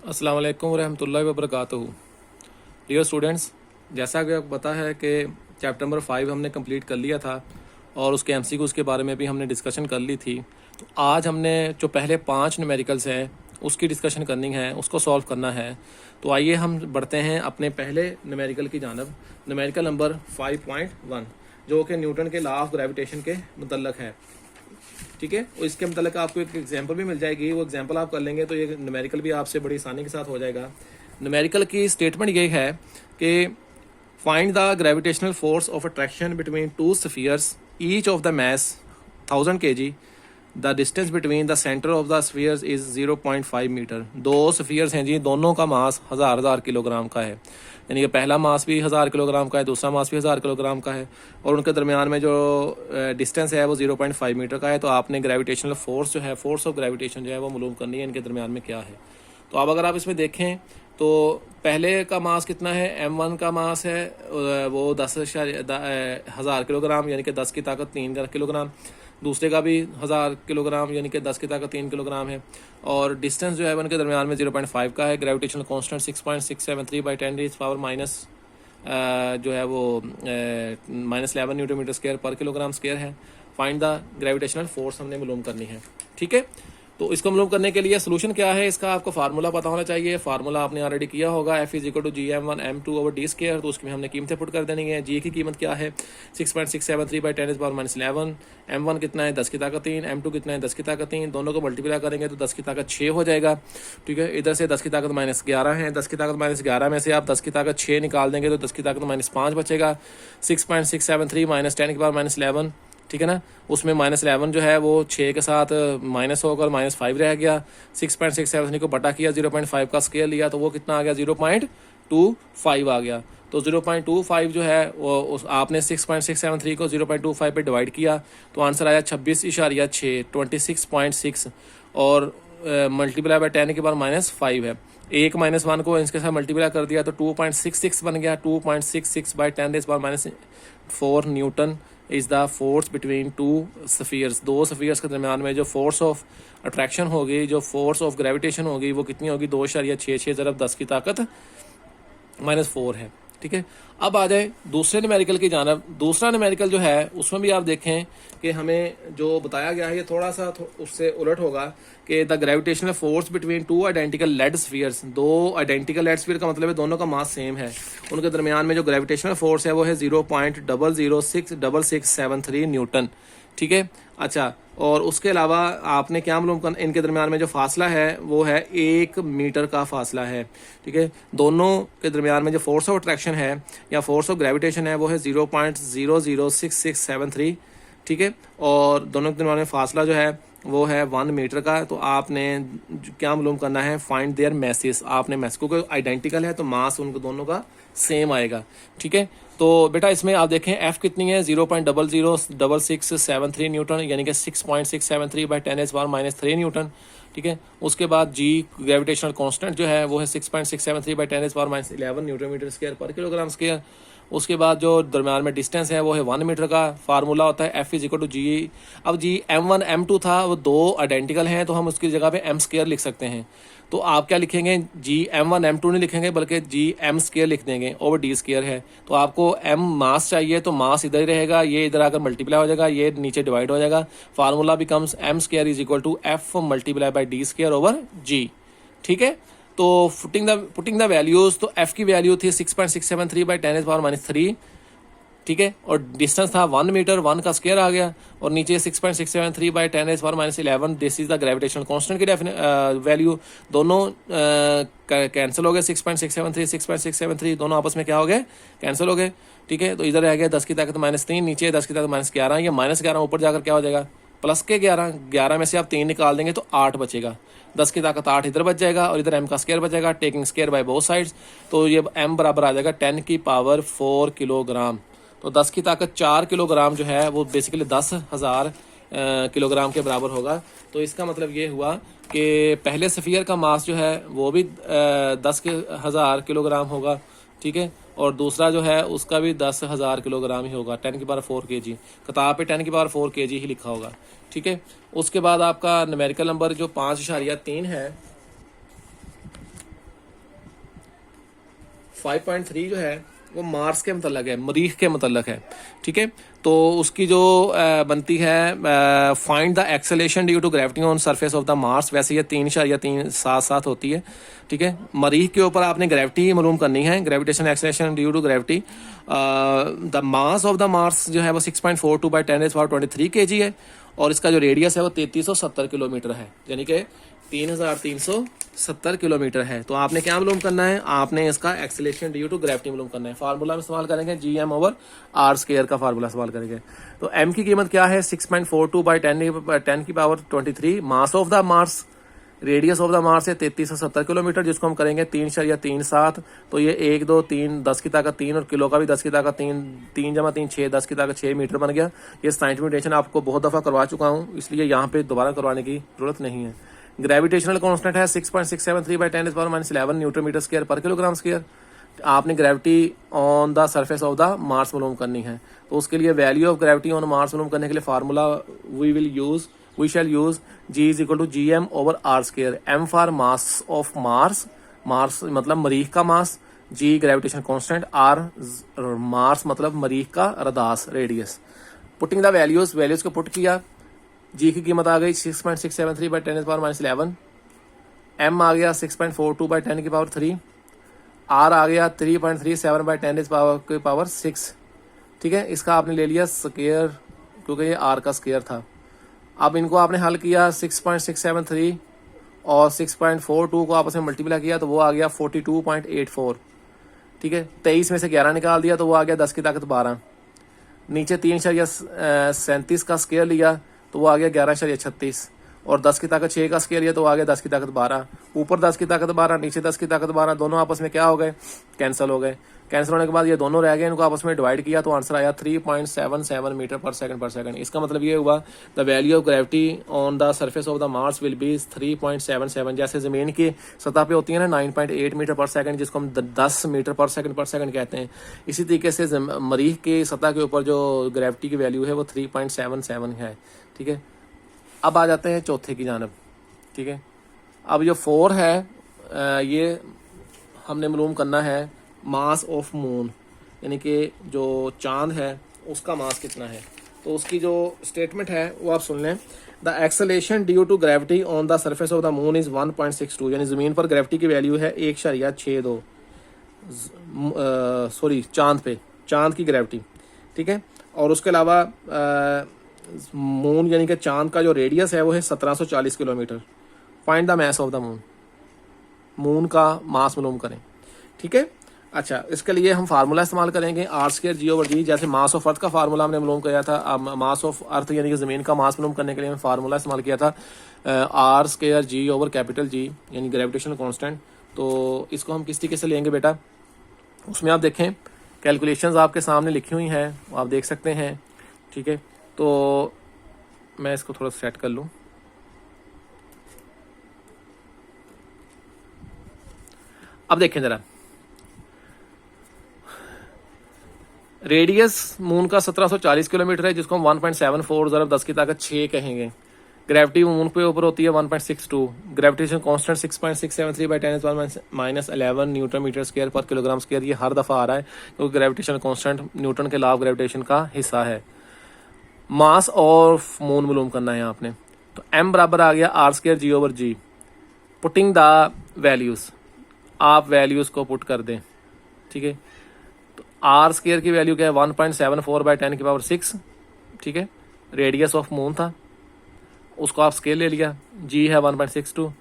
अस्सलाम वालेकुम रहमतुल्लाहि व बरकातहू। डियर स्टूडेंट्स, जैसा कि आपको पता है कि चैप्टर नंबर 5 हमने कंप्लीट कर लिया था और उसके एमसीक्यूज़ के बारे में भी हमने डिस्कशन कर ली थी। तो आज हमने जो पहले 5 न्यूमेरिकल्स हैं उसकी डिस्कशन करनी है, उसको सॉल्व करना है। तो आइए हम बढ़ते हैं अपने पहले न्यूमेरिकल की जानब, न्यूमेरिकल नंबर 5.1, जो कि न्यूटन के लॉ ऑफ ग्रेविटेशन के मुतल्लक है। ठीक है, और इसके मतलब आपको एक एग्जांपल भी मिल जाएगी, वो एग्जांपल आप कर लेंगे तो ये न्यूमेरिकल भी आपसे बड़ी आसानी के साथ हो जाएगा। न्यूमेरिकल की स्टेटमेंट ये है कि find the gravitational force of attraction between two spheres each of the mass 1000 kg। The distance between the centre of the spheres is 0.5 metre. दो स्फीयर्स हैं जी, दोनों का मास हज़ार किलोग्राम का है, यानी कि पहला मास भी 1000 किलोग्राम का है, दूसरा मास भी 1000 किलोग्राम का है, और उनके दरमियान में जो डिस्टेंस है वो 0.5 मीटर का है। तो आपने ग्रेविटेशनल फोर्स जो है, फोर्स ऑफ ग्रेविटेशन जो है वो मालूम करनी है, इनके दरमियान में क्या है। तो अब अगर आप इसमें देखें तो पहले का मास कितना है, m1 का मास है वो 10,000 किलोग्राम, यानी कि 10 की ताकत 3 किलोग्राम। दूसरे का भी 1000 किलोग्राम, यानी कि 10 की ताकत 3 किलोग्राम है। और डिस्टेंस जो है उनके दरमियान में 0.5 का है। ग्रेविटेशनल कांस्टेंट 6.673/10 माइनस जो है वो -11 न्यूटन मीटर स्क्वायर पर किलोग्राम स्क्वायर है। फाइंड द ग्रेविटेशनल फोर्स हमने मालूम करनी है। ठीक है, तो इसको मालूम करने के लिए सोल्यूशन क्या है, इसका आपको फार्मूला पता होना चाहिए। फार्मूला आपने ऑलरेडी किया होगा, F=gm1m2/d²। तो उसमें हमने कीमतें पुट कर देनी है। जी की कीमत क्या है, 6.673/10⁻11। m1 कितना है, 10 की ताकत 3। m2 कितना है, 10 की ताकत 3। दोनों को मल्टीप्लाई करेंगे तो 10 की ताकत 6 हो जाएगा। ठीक है, इधर से 10 की ताकत -11 है। 10 की ताकत -11 में से आप 10 की ताकत 6 निकाल देंगे तो 10 की ताकत -5 बचेगा। 6.673 -10⁻11, ठीक है ना। उसमें -11 जो है वो 6 के साथ माइनस होकर -5 रह गया। 6.673 को बटा किया, 0.5 का स्केयर लिया तो वो कितना आ गया, 0.25 आ गया। तो 0.25 जो है वो आपने 6.673 को 0.25 पे डिवाइड किया तो आंसर आया 26.6, 26.6, और मल्टीप्लाई बाय 10 के बाद -5 है। एक -1 को इसके साथ मल्टीप्लाई कर दिया तो 2.66 बन गया। 2.66/10⁻4 Newton is the force between two spheres. दो स्फीयर्स के दरमियान में जो फोर्स ऑफ अट्रैक्शन होगी, जो फोर्स ऑफ ग्रेविटेशन होगी, वो कितनी होगी, 2.66 ज़रब 10 की ताकत -4 है। ठीक है, अब आ जाए दूसरे न्यूमेरिकल की जानब। दूसरा न्यूमेरिकल जो है उसमें भी आप देखें कि हमें जो बताया गया है ये थोड़ा सा उससे उलट होगा कि the gravitational force between two identical lead spheres. दो आइडेंटिकल लेड स्फीयर का मतलब है दोनों का मास सेम है। उनके दरमियान में जो ग्रेविटेशनल फोर्स है वो है 0.0066673 न्यूटन। ठीक है, अच्छा, और उसके अलावा आपने क्या मालूम करना, इनके दरमियान में जो फासला है वो है 1 मीटर का फासला है। ठीक है, दोनों के दरमियान में जो फोर्स ऑफ अट्रैक्शन है या फोर्स ऑफ ग्रेविटेशन है वो है 0.0066673। ठीक है, और दोनों के दरमियान में फासला जो है वो है 1 मीटर का। तो आपने क्या मालूम करना है, फाइंड देयर मैसेस। आपने मैस को आइडेंटिकल है तो मास उनको दोनों का सेम आएगा। ठीक है, तो बेटा इसमें आप देखें एफ कितनी है, 0.0066673 न्यूटन, यानी कि 6.673/10⁻³ न्यूटन। ठीक है, उसके बाद जी ग्रेविटेशनल कांस्टेंट जो है वो है 6.673/10⁻11 न्यूटन मीटर स्क्वायर पर किलोग्राम स्क्वायर। उसके बाद जो दरम्यान में डिस्टेंस है वो है 1 मीटर का। फार्मूला होता है F=G। अब जी m1 m2 था, वो दो आइडेंटिकल हैं तो हम उसकी जगह पे m² लिख सकते हैं। तो आप क्या लिखेंगे, जी m1 m2 नहीं लिखेंगे बल्कि जी m² लिख देंगे, ओवर d² है। तो आपको m मास चाहिए तो मास इधर ही रहेगा, ये इधर आकर मल्टीप्लाई हो जाएगा, ये नीचे डिवाइड हो जाएगा। Formula becomes m² = F×G। ठीक है, तो पुटिंग द वैल्यूज, तो f की वैल्यू थी 6.673/10⁻³ ठीक है, और डिस्टेंस था 1 मीटर, 1 का स्क्वायर आ गया, और नीचे 6.673/10⁻11 this is the gravitational constant की वैल्यू। दोनों कैंसिल हो गए, 6.673 6.673 दोनों आपस में क्या हो गए, कैंसिल हो गए। ठीक है, तो इधर रह गया 10 की ताकत -3, नीचे 10 की ताकत -11, ये -11 ऊपर जाकर क्या हो जाएगा, +11 में से आप 3 निकाल देंगे तो 8 बचेगा। 10 की ताकत 8 इधर बच जाएगा और इधर m का स्क्वायर बचेगा, taking square by both sides. तो ये m बराबर आ जाएगा 10⁴ किलोग्राम। तो 10 की ताकत 4 किलोग्राम जो है वो बेसिकली 10,000 किलोग्राम के बराबर होगा। तो इसका मतलब ये हुआ कि पहले सफ़ियर का मास जो है वो भी 10,000 किलोग्राम होगा। ठीक है, और दूसरा जो है उसका भी 10,000 किलोग्राम ही होगा, 10⁴ kg। किताब पे 10⁴ kg ही लिखा होगा। ठीक है, उसके बाद आपका न्यूमेरिकल नंबर जो 5.3 है, 5.3 जो है वो मार्स के मतलब है, मरीख के मतलब है। ठीक है, तो उसकी जो बनती है find the acceleration due to gravity on surface of the Mars, वैसे ये 3.377 होती है। ठीक है, मरीख के ऊपर आपने ग्रेविटी मालूम करनी है, gravitation acceleration due to gravity. The mass of the Mars जो है वो 6.42 बाई 10⁻23 kg है, और इसका जो रेडियस है वो 3370 किलोमीटर है, यानी कि 3370 किलोमीटर है। तो आपने क्या मालूम करना है, आपने इसका एक्सेलेरेशन ड्यू टू ग्रेविटी मालूम करना है। फार्मूला में इस्तेमाल करेंगे Gm/r² का फार्मूला इस्तेमाल करेंगे। तो m की कीमत क्या है, 6.42 by 10⁻23। Mass of the Mars, radius of the Mars है 3370 किलोमीटर, जिसको हम करेंगे 3.37। तो ये 1 2 3 10 की ताकत 3 और किलो का भी 10 की ताकत 3, 3 × 3 6, 10 की ताकत 6 मीटर बन गया। ये साइंटिफिकेशन आपको बहुत दफ़ा करवा चुका हूँ, इसलिए यहाँ पे दोबारा करवाने की जरूरत नहीं है। ग्रेविटेशनल कांस्टेंट है 6.673 बाई 10⁻11 न्यूटन मीटर स्क्वायर पर किलोग्राम स्क्वायर। आपने gravity on the surface of the Mars मालूम करनी है, तो उसके लिए value of gravity on Mars मालूम करने के लिए formula we shall use G is equal to Gm/r²। M for mass of Mars, Mars मतलब मरीख का मास, G gravitation constant, R Mars मतलब मरीख का रदास रेडियस। पुटिंग द वैल्यूज को पुट किया, G की कीमत आ गई 6.673 बाई 10⁻11, M आ गया 6.42 बाई 10⁻3, R आ गया 3.37 बाई 10⁻6। ठीक है, इसका आपने ले लिया स्क्वायर, क्योंकि ये R का स्क्वायर था। अब इनको आपने हल किया, 6.673 और 6.42 को आपस में मल्टीप्लाई किया तो वो आ गया 42.84। ठीक है, 23 में से 11 निकाल दिया तो वो आ गया 10 की ताकत 12। नीचे 3.37 का स्क्वायर लिया तो वो आ गया 11.36, और 10 की ताकत 6 का स्क्वायर लिया तो आ गया 10 की ताकत 12। ऊपर 10 की ताकत 12, नीचे 10 की ताकत 12, दोनों आपस में क्या हो गए, कैंसिल हो गए। कैंसिल होने के बाद ये दोनों रह गए, इनको आपस में डिवाइड किया तो आंसर आया 3.77 मीटर पर सेकंड। इसका मतलब ये हुआ the value of gravity on the surface of the Mars will be 3.77। जैसे जमीन की सतह पे होती है ना 9.8 मीटर पर सेकंड, जिसको हम 10 मीटर पर सेकंड कहते हैं, इसी तरीके से मरीख की सतह के ऊपर जो ग्रेविटी की वैल्यू है वो 3.77 है। ठीक है, अब आ जाते हैं चौथे की जानब। ठीक है, अब जो 4 है ये हमने मालूम करना है मास ऑफ मून, यानी कि जो चांद है उसका मास कितना है। तो उसकी जो स्टेटमेंट है वो आप सुन लें, the acceleration due to gravity on the surface of the moon is 1.62, यानी ज़मीन पर ग्रेविटी की वैल्यू है 1.62, सॉरी चांद की ग्रेविटी। ठीक है, और उसके अलावा मून यानी कि चांद का जो रेडियस है वो है 1740 kilometre. Find the mass of the moon का मास मालूम करें। ठीक है, अच्छा, इसके लिए हम फार्मूला इस्तेमाल करेंगे R²G/G। जैसे मास ऑफ अर्थ का फार्मूला हमने मालूम किया था, मास ऑफ अर्थ यानी कि ज़मीन का मास मालूम करने के लिए हमने फार्मूला इस्तेमाल किया था R²G/G, यानी ग्रेविटेशनल कांस्टेंट। तो इसको हम किस तरीके से लेंगे बेटा, उसमें आप देखें कैलकुलेशंस आपके सामने लिखी हुई हैं, आप देख सकते हैं। ठीक है, तो मैं इसको थोड़ा सेट कर लूँ। अब देखें ज़रा, रेडियस मून का 1740 किलोमीटर है, जिसको हम 1.74 ज़रब 10 की ताकत 6 कहेंगे। ग्रेविटी मून पे ऊपर होती है 1.62, gravitation constant 6.673 by 10⁻11 newton metre square पर किलोग्राम स्क्वायर। ये हर दफ़ा आ रहा है क्योंकि ग्रेविटेशन कांस्टेंट न्यूटन के लॉ ऑफ ग्रेविटेशन का हिस्सा है। मास ऑफ मून मालूम करना है आपने, तो m बराबर आ गया R²G/G। पुटिंग द वैल्यूज़, आप वैल्यूज़ को पुट कर दें। ठीक है, तो R² की वैल्यू क्या है 1.74 बाई 10⁻6। ठीक है, रेडियस ऑफ मून था, उसको आप स्केल ले लिया, G है 1.62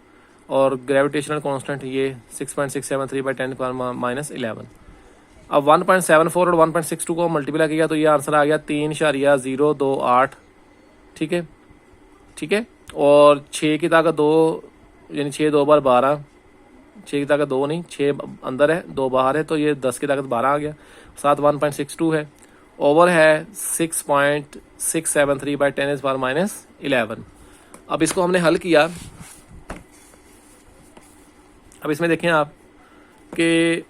और ग्रेविटेशनल कांस्टेंट ये 6.673 बाई 10⁻11। अब 1.74 और 1.62 को मल्टीप्लाई किया तो ये आंसर आ गया 3.028। ठीक है, ठीक है, और 6 की ताकत 2 यानी 6 2 बार 12, 6 की ताकत 2 नहीं, 6 अंदर है 2 बाहर है, तो ये 10 की ताकत 12 आ गया। साथ 1.62 है, ओवर है 6.673 बाई 10⁻11। अब इसको हमने हल किया। अब इसमें देखें आप कि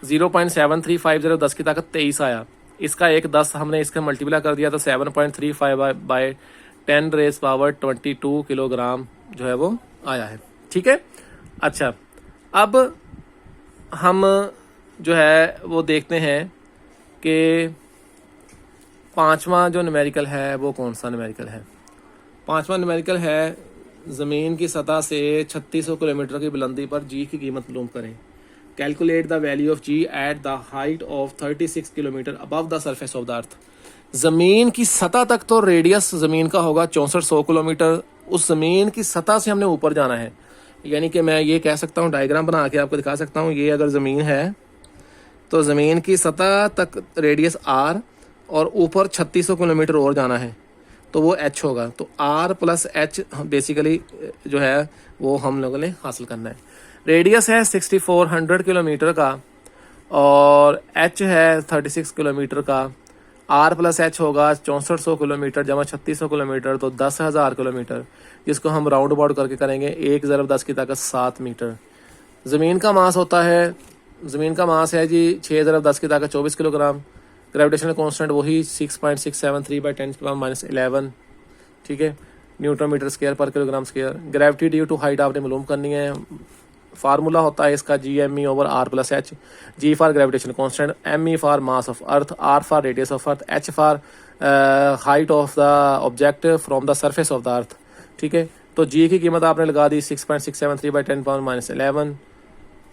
0.7350 10 की ताकत 23 आया, इसका एक 10 हमने इसका मल्टीप्लाई कर दिया तो 7.35 बाई 10⁻22 किलोग्राम जो है वो आया है। ठीक है, अच्छा, अब हम जो है वो देखते हैं कि पांचवा जो न्यूमेरिकल है वो कौन सा न्यूमेरिकल है। पांचवा न्यूमेरिकल है ज़मीन की सतह से 3600 किलोमीटर की बुलंदी पर जी की कीमत मालूम करें। Calculate the value of g at the height of 36 kilometre above the surface of the earth. ज़मीन की सतह तक तो रेडियस ज़मीन का होगा 6400 किलोमीटर। उस ज़मीन की सतह से हमने ऊपर जाना है, यानी कि मैं ये कह सकता हूँ, डायग्राम बना के आपको दिखा सकता हूँ। ये अगर ज़मीन है तो ज़मीन की सतह तक रेडियस आर और ऊपर 3600 किलोमीटर और जाना है तो वो एच होगा। तो आर प्लस एच बेसिकली जो है वो हम लोगों ने हासिल करना है। रेडियस है 6400 किलोमीटर का और एच है 36 किलोमीटर का। आर प्लस एच होगा 6400 किलोमीटर जमा 3600 किलोमीटर तो 10,000 किलोमीटर, जिसको हम राउंड अबाउट करके करेंगे 1 ज़रब 10 की ताकत 7 मीटर। ज़मीन का मास होता है, ज़मीन का मास है जी 6 ज़रब 10 की ताकत 24 किलोग्राम। ग्रेविटेशनल कांस्टेंट वही 6.673/10⁻11, ठीक है, न्यूटन मीटर स्क्वायर पर kilogram square. Gravity due to height आपने मालूम करनी है। फार्मूला होता है इसका GME/R + H। G for gravitational constant, ME for mass of earth, R for radius of earth, H for height of the object from the surface of the अर्थ, ठीक है। तो G की कीमत आपने लगा दी 6.673/10⁻11।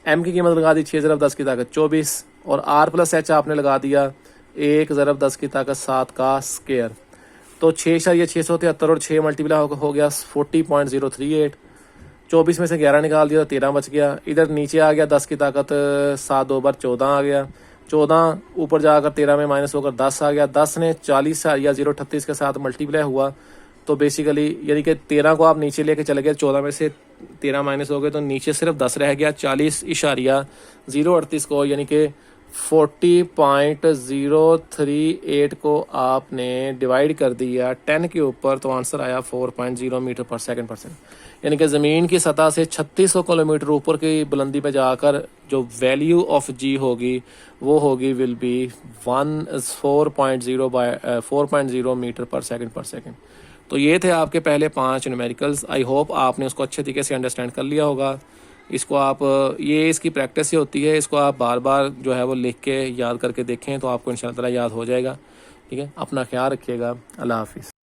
M की कीमत लगा दी 6 ज़रब 10 की ताकत 24 और R + H आपने लगा दिया 1 ज़रब 10 की ताकत 7 का स्क्वायर। तो 6,673 और 6 मल्टीप्लाई हो गया 40.038। 24 में से 11 निकाल दिया तो 13 बच गया। इधर नीचे आ गया 10 की ताकत 7 2 बार 14 आ गया। 14 ऊपर जाकर 13 में माइनस होकर 10 आ गया। 10 ने 40 या 038 के साथ मल्टीप्लाई हुआ तो बेसिकली यानी कि 13 को आप नीचे लेके चले गए, 14 में से 13 माइनस हो गए तो नीचे सिर्फ 10 रह गया। 40.038 को यानी कि 40.038 को आपने डिवाइड कर दिया 10 के ऊपर तो आंसर आया 4.0 मीटर पर सेकंड। यानी कि ज़मीन की सतह से 3600 किलोमीटर ऊपर की बुलंदी पे जाकर जो वैल्यू ऑफ जी होगी वो होगी विल बी 4.0 मीटर पर सेकंड। तो ये थे आपके पहले 5 न्यूमेरिकल्स। आई होप आपने उसको अच्छे तरीके से अंडरस्टैंड कर लिया होगा। इसको आप ये इसकी प्रैक्टिस ही होती है, इसको आप बार बार जो है वो लिख के याद करके देखें तो आपको इंशाअल्लाह याद हो जाएगा। ठीक है, अपना ख्याल रखिएगा। अल्लाह हाफिज़।